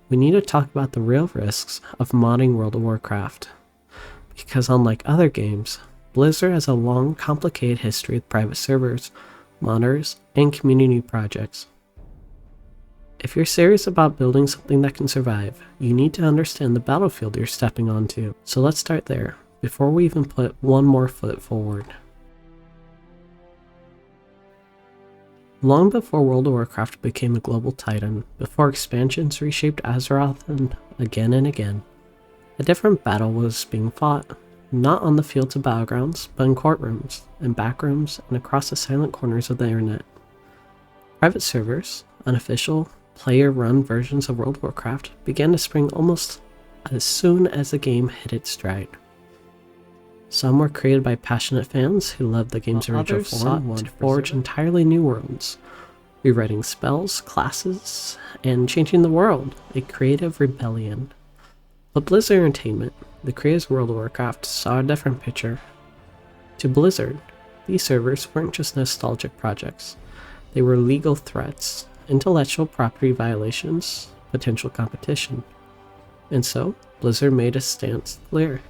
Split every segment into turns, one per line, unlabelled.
we need to talk about the real risks of modding World of Warcraft. Because unlike other games, Blizzard has a long, complicated history with private servers, modders, and community projects. If you're serious about building something that can survive, you need to understand the battlefield you're stepping onto. So let's start there, before we even put one more foot forward. Long before World of Warcraft became a global titan, before expansions reshaped Azeroth and again, a different battle was being fought, not on the fields of battlegrounds, but in courtrooms, and backrooms, and across the silent corners of the internet. Private servers, unofficial, player-run versions of World of Warcraft began to spring almost as soon as the game hit its stride. Some were created by passionate fans who loved the game's original form to forge entirely new worlds, rewriting spells, classes, and changing the world, a creative rebellion. But Blizzard Entertainment, the creators of World of Warcraft, saw a different picture. To Blizzard, these servers weren't just nostalgic projects. They were legal threats, intellectual property violations, potential competition. And so, Blizzard made its stance clear.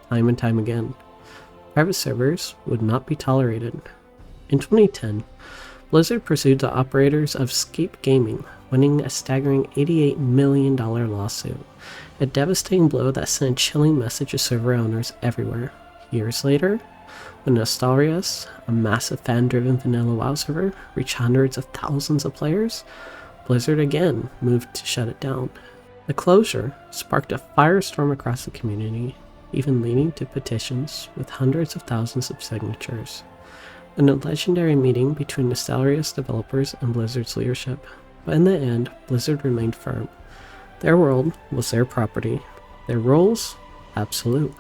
Time and time again. Private servers would not be tolerated. In 2010, Blizzard pursued the operators of Scape Gaming, winning a staggering $88 million lawsuit, a devastating blow that sent a chilling message to server owners everywhere. Years later, when Nostalrius, a massive fan-driven vanilla WoW server, reached hundreds of thousands of players, Blizzard again moved to shut it down. The closure sparked a firestorm across the community, even leading to petitions with hundreds of thousands of signatures. In a legendary meeting between Nostalrius developers and Blizzard's leadership, but in the end, Blizzard remained firm. Their world was their property, their rules, absolute.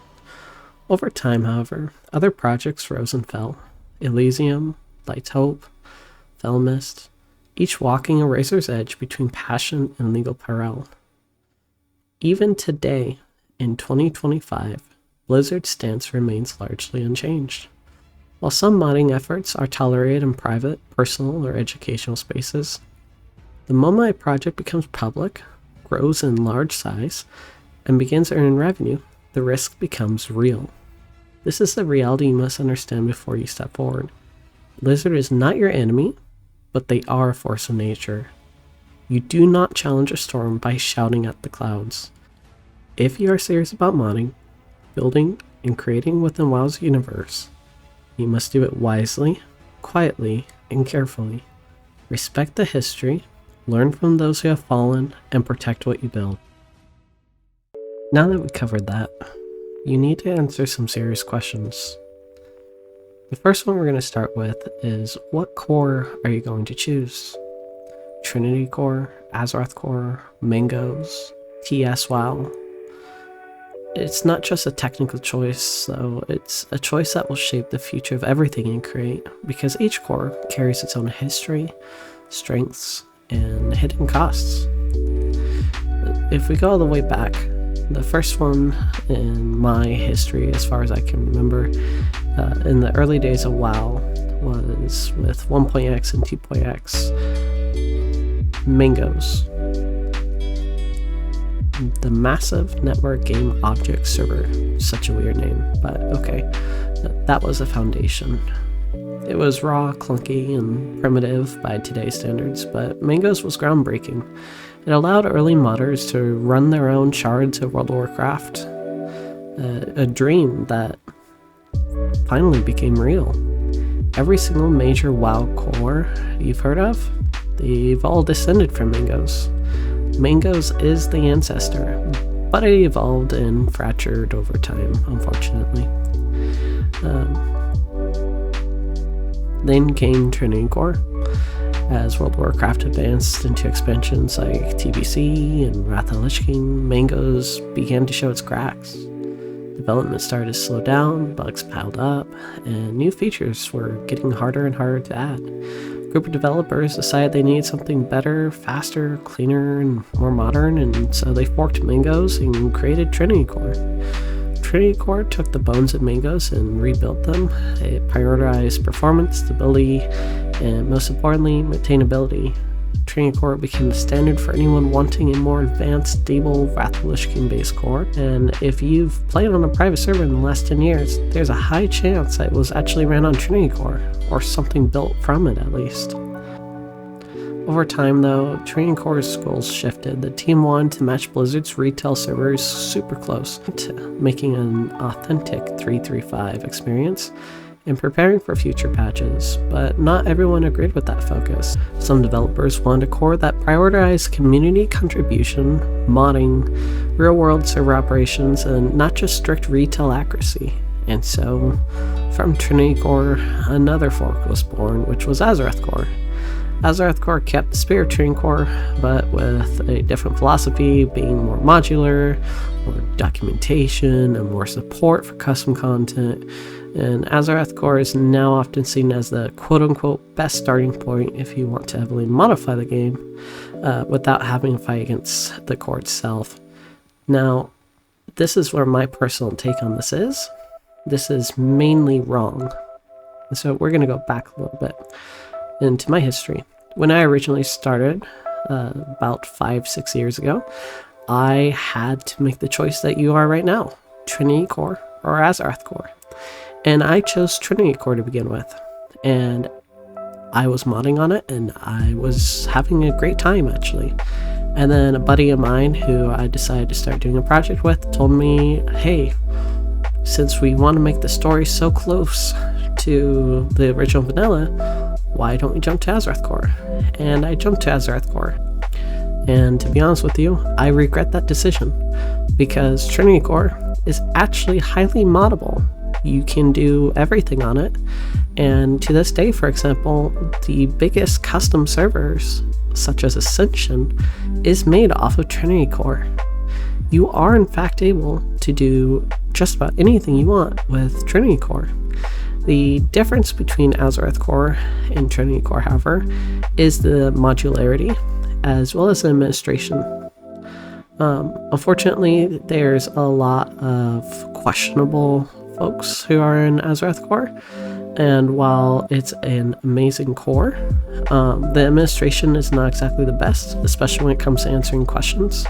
Over time, however, other projects rose and fell. Elysium, Light's Hope, Finessed, each walking a razor's edge between passion and legal peril. Even today, in 2025, Blizzard's stance remains largely unchanged. While some modding efforts are tolerated in private, personal, or educational spaces, the moment a project becomes public, grows in large size, and begins earning revenue, the risk becomes real. This is the reality you must understand before you step forward. Blizzard is not your enemy, but they are a force of nature. You do not challenge a storm by shouting at the clouds. If you are serious about modding, building, and creating within WoW's universe, you must do it wisely, quietly, and carefully. Respect the history, learn from those who have fallen, and protect what you build. Now that we covered that, you need to answer some serious questions. The first one we're going to start with is, what core are you going to choose? Trinity Core, Azeroth Core, Mangoes, TS WoW? It's not just a technical choice, though, it's a choice that will shape the future of everything you create, because each core carries its own history, strengths, and hidden costs. If we go all the way back, the first one in my history, as far as I can remember, in the early days of WoW, was with 1.x and 2.x, Mangoes. The Massive Network Game Object Server. Such a weird name, but okay. That was the foundation. It was raw, clunky, and primitive by today's standards, but Mangoes was groundbreaking. It allowed early modders to run their own shards of World of Warcraft. A dream that finally became real. Every single major WoW core you've heard of, they've all descended from Mangoes. Mangoes is the ancestor, but it evolved and fractured over time, unfortunately. Then came Trinity Core. As World of Warcraft advanced into expansions like TBC and Wrath of the Lich King, Mangoes began to show its cracks. Development started to slow down, bugs piled up, and new features were getting harder and harder to add. A group of developers decided they needed something better, faster, cleaner, and more modern, and so they forked Mangoes and created Trinity Core. Trinity Core took the bones of Mangoes and rebuilt them. It prioritized performance, stability, and most importantly, maintainability. Trinity Core became the standard for anyone wanting a more advanced, stable, Wrath of the Lich King-based core. And if you've played on a private server in the last 10 years, there's a high chance that it was actually ran on Trinity Core, or something built from it at least. Over time though, Trinity Core's goals shifted. The team wanted to match Blizzard's retail servers super close to making an authentic 3.3.5 experience and preparing for future patches, but not everyone agreed with that focus. Some developers wanted a core that prioritized community contribution, modding, real-world server operations, and not just strict retail accuracy. And so, from Trinity Core, another fork was born, which was Azarath Core. Azarath Core kept the spirit of Trinity Core, but with a different philosophy, being more modular, more documentation, and more support for custom content. And Azarath Core is now often seen as the quote-unquote best starting point if you want to heavily modify the game without having to fight against the core itself. Now, this is where my personal take on this is. This is mainly wrong. So we're going to go back a little bit into my history. When I originally started, about 5-6 years ago, I had to make the choice that you are right now, Trinity Core or Azarath Core. And I chose Trinity Core to begin with. And I was modding on it, and I was having a great time actually. And then a buddy of mine who I decided to start doing a project with told me, hey, since we want to make the story so close to the original vanilla, why don't we jump to Azarath Core? And I jumped to Azarath Core. And to be honest with you, I regret that decision, because Trinity Core is actually highly moddable. You can do everything on it, and to this day, for example, the biggest custom servers, such as Ascension, is made off of Trinity Core. You are in fact able to do just about anything you want with Trinity Core. The difference between Azarath Core and Trinity Core, however, is the modularity as well as the administration. Unfortunately, there's a lot of questionable folks who are in Azarath Core, and while it's an amazing core, the administration is not exactly the best, especially when it comes to answering questions.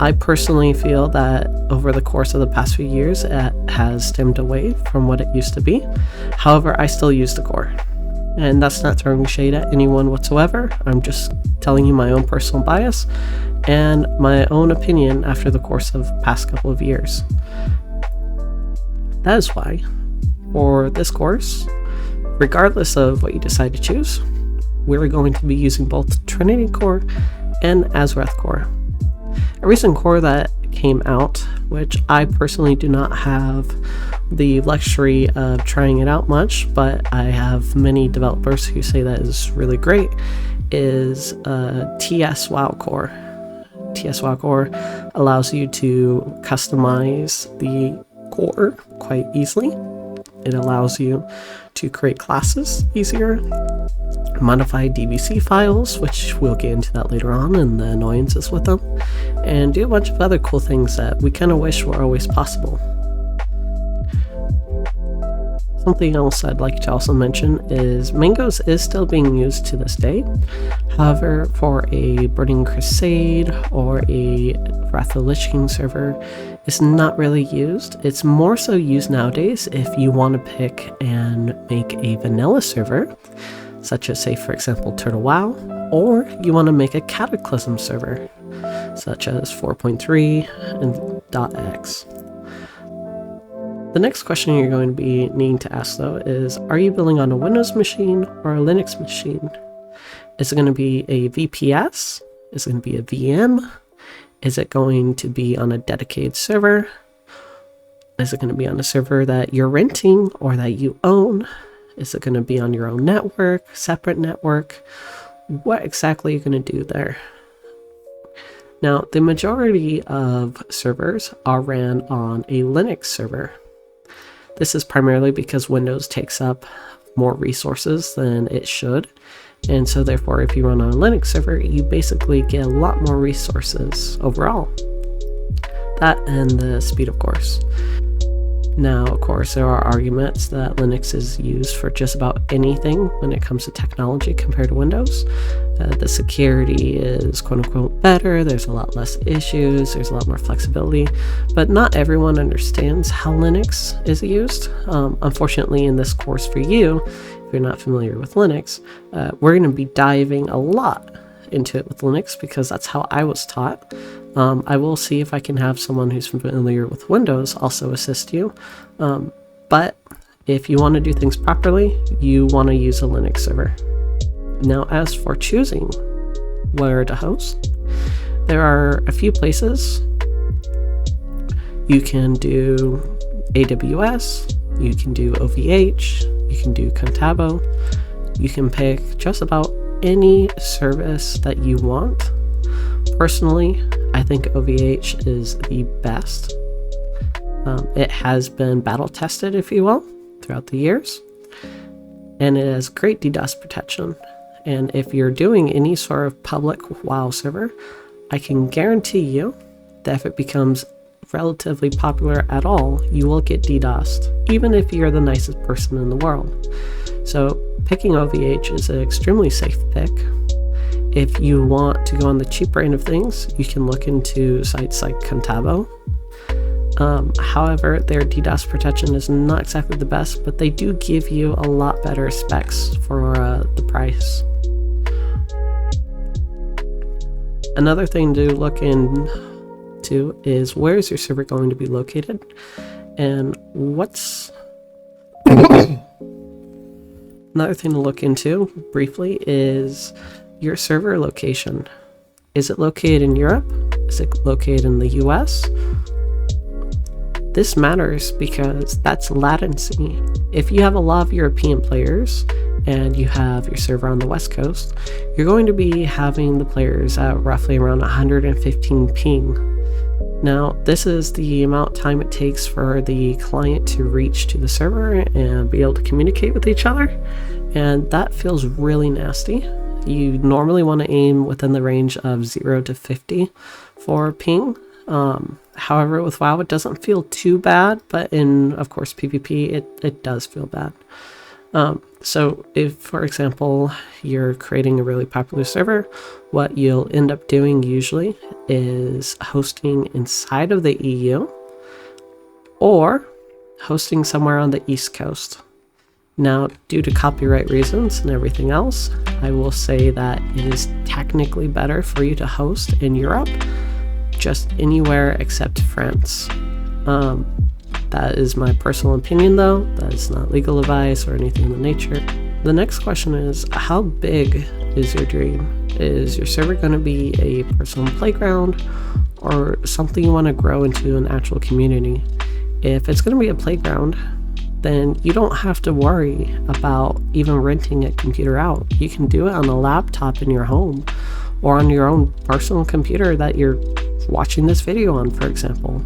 I personally feel that over the course of the past few years, it has stemmed away from what it used to be. However, I still use the core. And that's not throwing shade at anyone whatsoever. I'm just telling you my own personal bias and my own opinion after the course of the past couple of years. That is why, for this course, regardless of what you decide to choose, we're going to be using both Trinity Core and Azarath Core. A recent core that came out, which I personally do not have the luxury of trying it out much, but I have many developers who say that is really great, is TS WoW Core. TS WoW Core allows you to customize the core quite easily. It allows you to create classes easier, modify DBC files, which we'll get into that later on, and the annoyances with them, and do a bunch of other cool things that we kind of wish were always possible. Something else I'd like to also mention is Mangoes is still being used to this day. However, for a Burning Crusade or a Wrath of the Lich King server, it's not really used. It's more so used nowadays if you want to pick and make a vanilla server, such as, say, for example, Turtle WoW, or you want to make a Cataclysm server, such as 4.3 and .x. The next question you're going to be needing to ask, though, is are you building on a Windows machine or a Linux machine? Is it going to be a VPS? Is it going to be a VM? Is it going to be on a dedicated server? Is it going to be on a server that you're renting or that you own? Is it going to be on your own network, separate network? What exactly are you going to do there? Now, the majority of servers are ran on a Linux server. This is primarily because Windows takes up more resources than it should, and so therefore if you run on a Linux server, you basically get a lot more resources overall. That and the speed, of course. Now, of course, there are arguments that Linux is used for just about anything when it comes to technology compared to Windows. The security is quote-unquote better, there's a lot less issues, there's a lot more flexibility, but not everyone understands how Linux is used. Unfortunately, in this course for you, if you're not familiar with Linux, we're going to be diving a lot into it with Linux because that's how I was taught. I will see if I can have someone who's familiar with Windows also assist you, but if you want to do things properly, you want to use a Linux server. Now, as for choosing where to host, there are a few places. You can do AWS, you can do OVH, you can do Contabo, you can pick just about any service that you want. Personally, I think OVH is the best. It has been battle tested, if you will, throughout the years, and it has great DDoS protection. And if you're doing any sort of public WoW server, I can guarantee you that if it becomes relatively popular at all, you will get DDoSed, even if you're the nicest person in the world. So picking OVH is an extremely safe pick. If you want to go on the cheaper end of things, you can look into sites like Contabo. However, their DDoS protection is not exactly the best, but they do give you a lot better specs for the price. Another thing to look into is where is your server going to be located, and what's another thing to look into briefly is your server location. Is it located in Europe? Is it located in the US? This matters because that's latency. If you have a lot of European players and you have your server on the West Coast, you're going to be having the players at roughly around 115 ping. Now, this is the amount of time it takes for the client to reach to the server and be able to communicate with each other, and that feels really nasty. You normally want to aim within the range of 0 to 50 for ping. However, with WoW, it doesn't feel too bad, but in, of course, PvP, it does feel bad. So if, for example, you're creating a really popular server, what you'll end up doing usually is hosting inside of the EU or hosting somewhere on the East Coast. Now, due to copyright reasons and everything else, I will say that it is technically better for you to host in Europe, just anywhere except France. That is my personal opinion though. That is not legal advice or anything of the nature. The next question is, how big is your dream? Is your server going to be a personal playground or something you want to grow into an actual community? If it's going to be a playground, then you don't have to worry about even renting a computer out. You can do it on a laptop in your home or on your own personal computer that you're watching this video on, for example.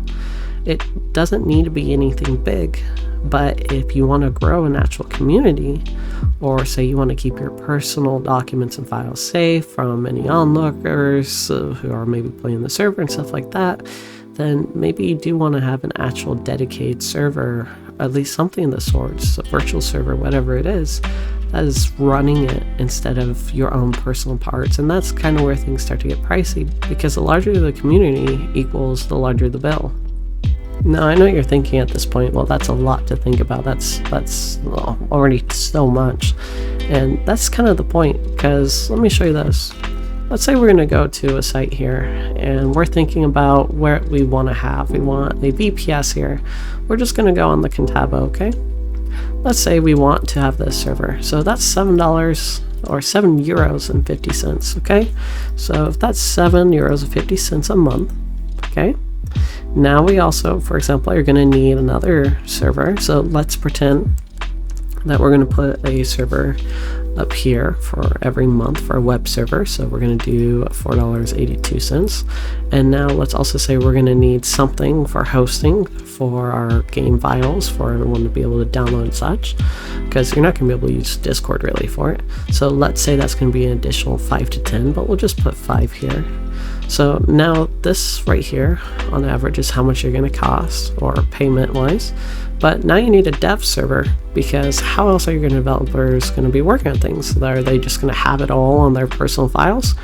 It doesn't need to be anything big, but if you want to grow an actual community, or say you want to keep your personal documents and files safe from any onlookers who are maybe playing the server and stuff like that, then maybe you do want to have an actual dedicated server, at least something of the sorts, a virtual server, whatever it is, that is running it instead of your own personal parts. And that's kind of where things start to get pricey, because the larger the community equals the larger the bill. Now, I know you're thinking at this point, well, that's a lot to think about. That's already so much. And that's kind of the point, because let me show you this. Let's say we're going to go to a site here, and we're thinking about where we want to have. We want a VPS here. We're just going to go on the Contabo, okay? Let's say we want to have this server. So that's $7 or €7.50, okay? So if that's €7.50 a month, okay? Now we also, for example, are going to need another server. So let's pretend that we're going to put a server up here for every month for a web server. So we're going to do $4.82. And now let's also say we're going to need something for hosting for our game files for everyone to be able to download and such, because you're not going to be able to use Discord really for it. So let's say that's going to be an additional 5 to 10, but we'll just put 5 here. So now this right here on average is how much you're going to cost, or payment wise. But now you need a dev server, because how else are your developers going to be working on things? Are they just going to have it all on their personal files?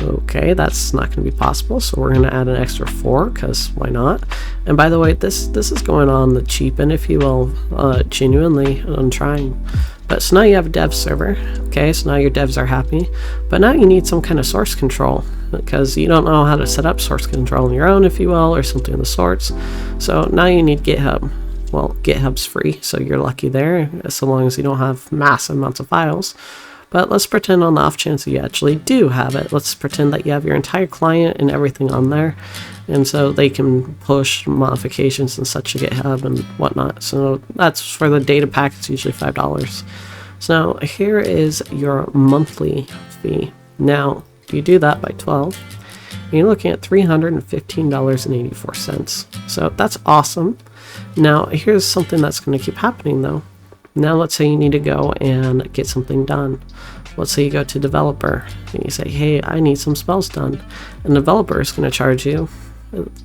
Okay, that's not going to be possible, so we're going to add an extra 4, because why not? And by the way, this is going on the cheap end, if you will, genuinely, I'm trying. But so now you have a dev server, okay, so now your devs are happy, but now you need some kind of source control, because you don't know how to set up source control on your own, if you will, or something of the sorts. So now you need GitHub. Well, GitHub's free, so you're lucky there, so long as you don't have massive amounts of files. But let's pretend on the off chance that you actually do have it. Let's pretend that you have your entire client and everything on there. And so they can push modifications and such to GitHub and whatnot. So that's for the data pack, it's usually $5. So here is your monthly fee. Now, you do that by 12, and you're looking at $315.84. So that's awesome. Now, here's something that's going to keep happening though. Now let's say you need to go and get something done. Let's say you go to developer and you say, hey, I need some spells done. And the developer is going to charge you.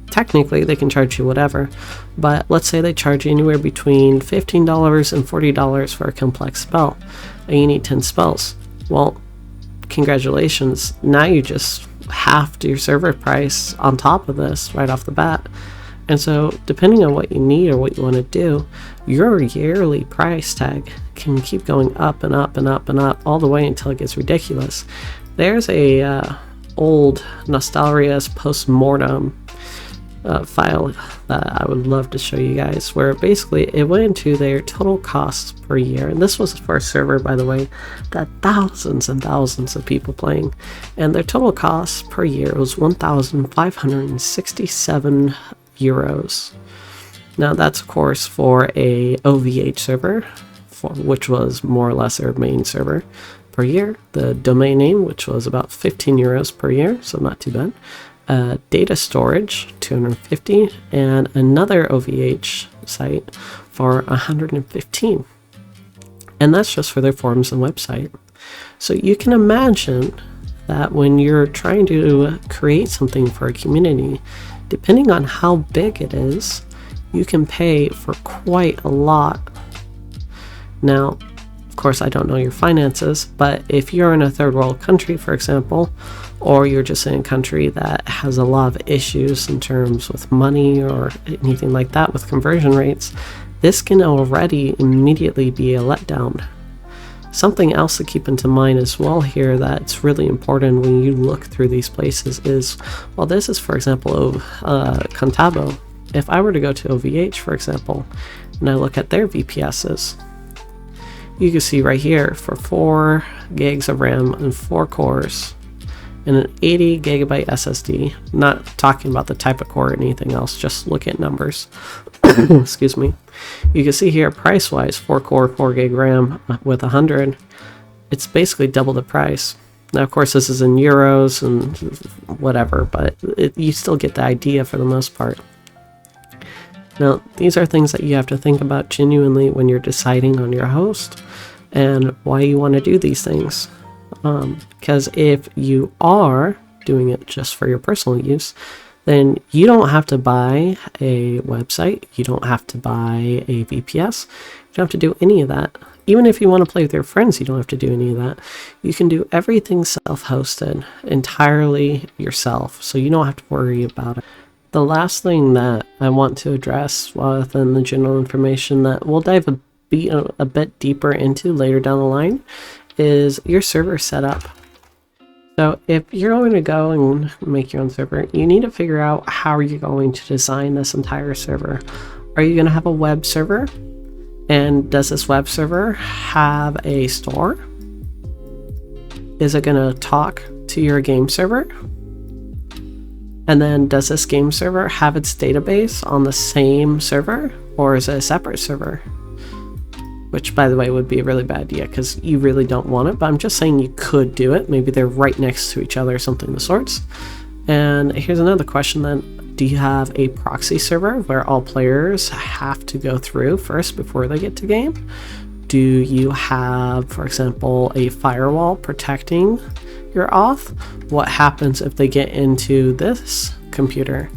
Technically, they can charge you whatever, but let's say they charge you anywhere between $15 and $40 for a complex spell, and you need 10 spells. Well, congratulations. Now you just halved your server price on top of this right off the bat. And so, depending on what you need or what you want to do, your yearly price tag can keep going up and up and up and up all the way until it gets ridiculous. There's a old Nostalria's post-mortem file that I would love to show you guys, where basically it went into their total costs per year. And this was for a server, by the way, that thousands and thousands of people playing. And their total costs per year was 1,567 euros. Now that's of course for a OVH server, which was more or less their main server per year. The domain name, which was about 15 euros per year, so not too bad. Data storage, 250, and another OVH site for 115. And that's just for their forums and website. So you can imagine that when you're trying to create something for a community, depending on how big it is, you can pay for quite a lot. Now, of course, I don't know your finances, but if you're in a third world country, for example, or you're just in a country that has a lot of issues in terms with money or anything like that with conversion rates, this can already immediately be a letdown. Something else to keep into mind as well here that's really important when you look through these places is, well, this is, for example, Contabo. If I were to go to OVH, for example, and I look at their VPSs, you can see right here for 4 gigs of RAM and 4 cores and an 80 gigabyte SSD, not talking about the type of core or anything else, just look at numbers. Excuse me. You can see here price wise, 4 core, 4 gig RAM with 100, it's basically double the price. Now, of course, this is in euros and whatever, but you still get the idea for the most part. Now, these are things that you have to think about genuinely when you're deciding on your host and why you want to do these things. Because if you are doing it just for your personal use, then you don't have to buy a website, you don't have to buy a VPS, you don't have to do any of that. Even if you want to play with your friends, you don't have to do any of that. You can do everything self-hosted, entirely yourself, so you don't have to worry about it. The last thing that I want to address within the general information that we'll dive a bit deeper into later down the line is your server setup. So if you're going to go and make your own server, you need to figure out how you're going to design this entire server. Are you going to have a web server? And does this web server have a store? Is it going to talk to your game server? And then does this game server have its database on the same server, or is it a separate server? Which, by the way, would be a really bad idea because you really don't want it, but I'm just saying you could do it. Maybe they're right next to each other or something of the sorts. And here's another question then. Do you have a proxy server where all players have to go through first before they get to game? Do you have, for example, a firewall protecting your auth? What happens if they get into this computer?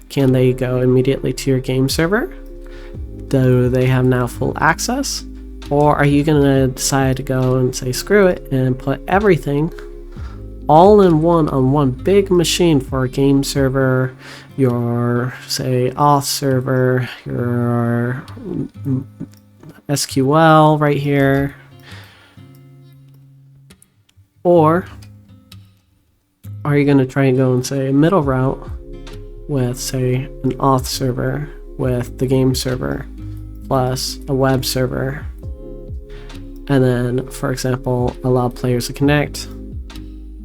Can they go immediately to your game server? Do they have now full access? Or are you going to decide to go and say screw it and put everything all in one on one big machine for a game server, your, say, auth server, your SQL right here? Or are you going to try and go and say a middle route with, say, an auth server with the game server plus a web server, and then, for example, allow players to connect,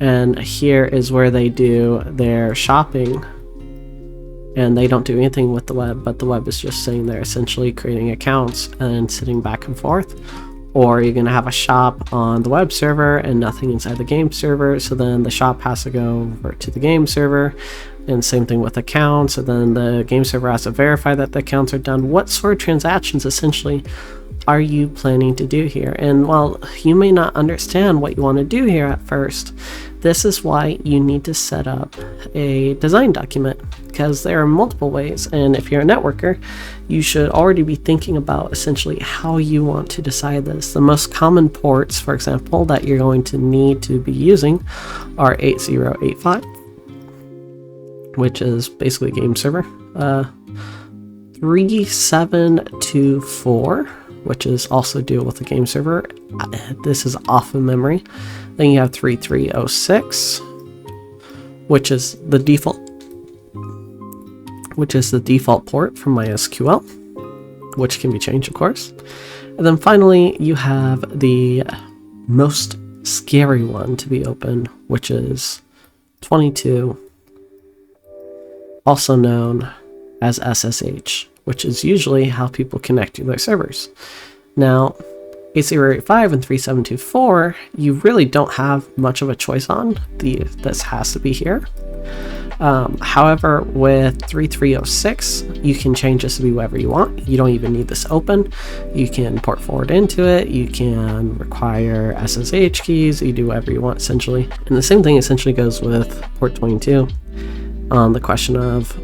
and here is where they do their shopping, and they don't do anything with the web, but the web is just sitting there essentially creating accounts and sitting back and forth? Or you're going to have a shop on the web server and nothing inside the game server, so then the shop has to go over to the game server, and same thing with accounts, and then the game server has to verify that the accounts are done. What sort of transactions essentially are you planning to do here? And while you may not understand what you want to do here at first, this is why you need to set up a design document, because there are multiple ways, and if you're a networker, you should already be thinking about essentially how you want to decide this. The most common ports, for example, that you're going to need to be using are 8085, which is basically game server, 3724, which is also deal with the game server. This is off of memory. Then you have 3306, which is the default port from MySQL, which can be changed, of course. And then finally, you have the most scary one to be open, which is 22, also known as SSH, which is usually how people connect to their servers. Now, 8085 and 3724, you really don't have much of a choice on. This has to be here. However, with 3306, you can change this to be whatever you want. You don't even need this open. You can port forward into it. You can require SSH keys. You do whatever you want, essentially. And the same thing essentially goes with port 22 on the question of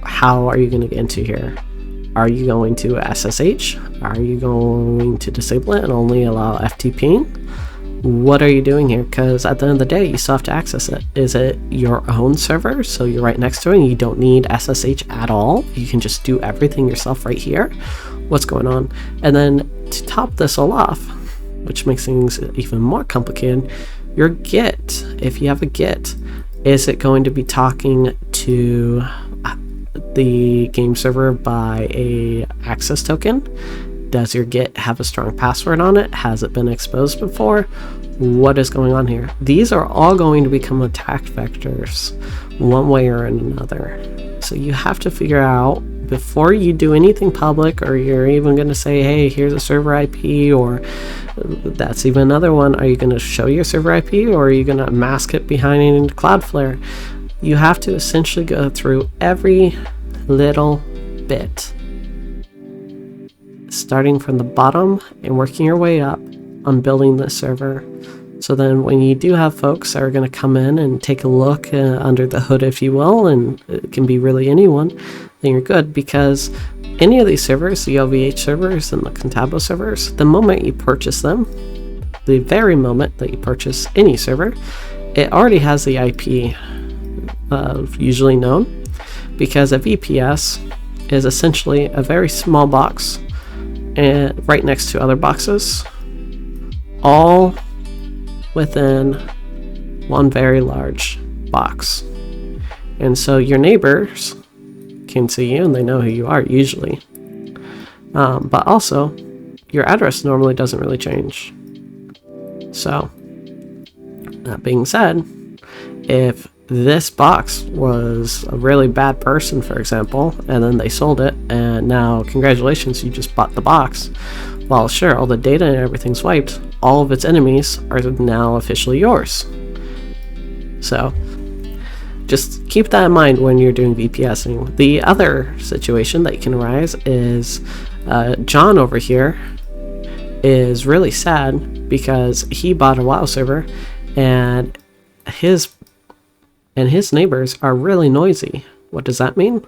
how are you going to get into here? Are you going to SSH? Are you going to disable it and only allow FTP? What are you doing here? Because at the end of the day, you still have to access it. Is it your own server, so you're right next to it and you don't need SSH at all? You can just do everything yourself right here? What's going on? And then to top this all off, which makes things even more complicated, your Git, if you have a Git, is it going to be talking to the game server by a access token? Does your Git have a strong password on it? Has it been exposed before? What is going on here? These are all going to become attack vectors one way or another. So you have to figure out before you do anything public, or you're even going to say, hey, here's a server IP, or that's even another one. Are you going to show your server IP, or are you going to mask it behind Cloudflare? You have to essentially go through every little bit, starting from the bottom and working your way up on building this server. So then when you do have folks that are going to come in and take a look under the hood, if you will, and it can be really anyone, then you're good, because any of these servers, the LVH servers and the Contabo servers, the moment you purchase them, the very moment that you purchase any server, it already has the IP usually known, because a VPS is essentially a very small box and right next to other boxes, all within one very large box. And so your neighbors can see you and they know who you are usually. But also, your address normally doesn't really change. So, that being said, if this box was a really bad person, for example, and then they sold it, and now congratulations, you just bought the box. Well, sure, all the data and everything's wiped. All of its enemies are now officially yours. So just keep that in mind when you're doing VPSing. The other situation that can arise is John over here is really sad because he bought a WoW server and his neighbors are really noisy. What does that mean?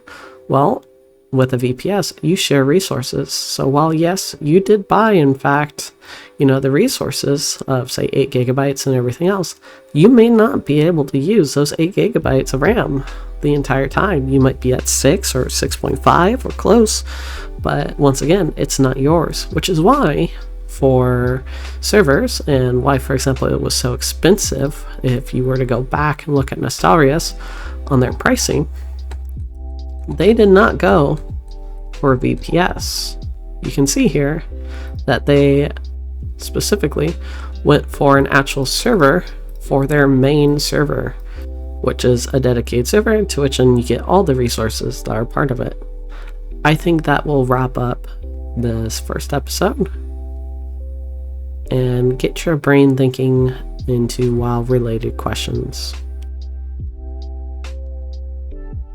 Well, with a VPS, you share resources. So while yes, you did buy, in fact, the resources of say 8 gigabytes and everything else, you may not be able to use those 8 gigabytes of RAM the entire time. You might be at 6 or 6.5 or close, but once again, it's not yours, which is why for servers, and why, for example, it was so expensive. If you were to go back and look at Nostalrius on their pricing, they did not go for VPS. You can see here that they specifically went for an actual server for their main server, which is a dedicated server to which then you get all the resources that are part of it. I think that will wrap up this first episode and get your brain thinking into WoW related questions.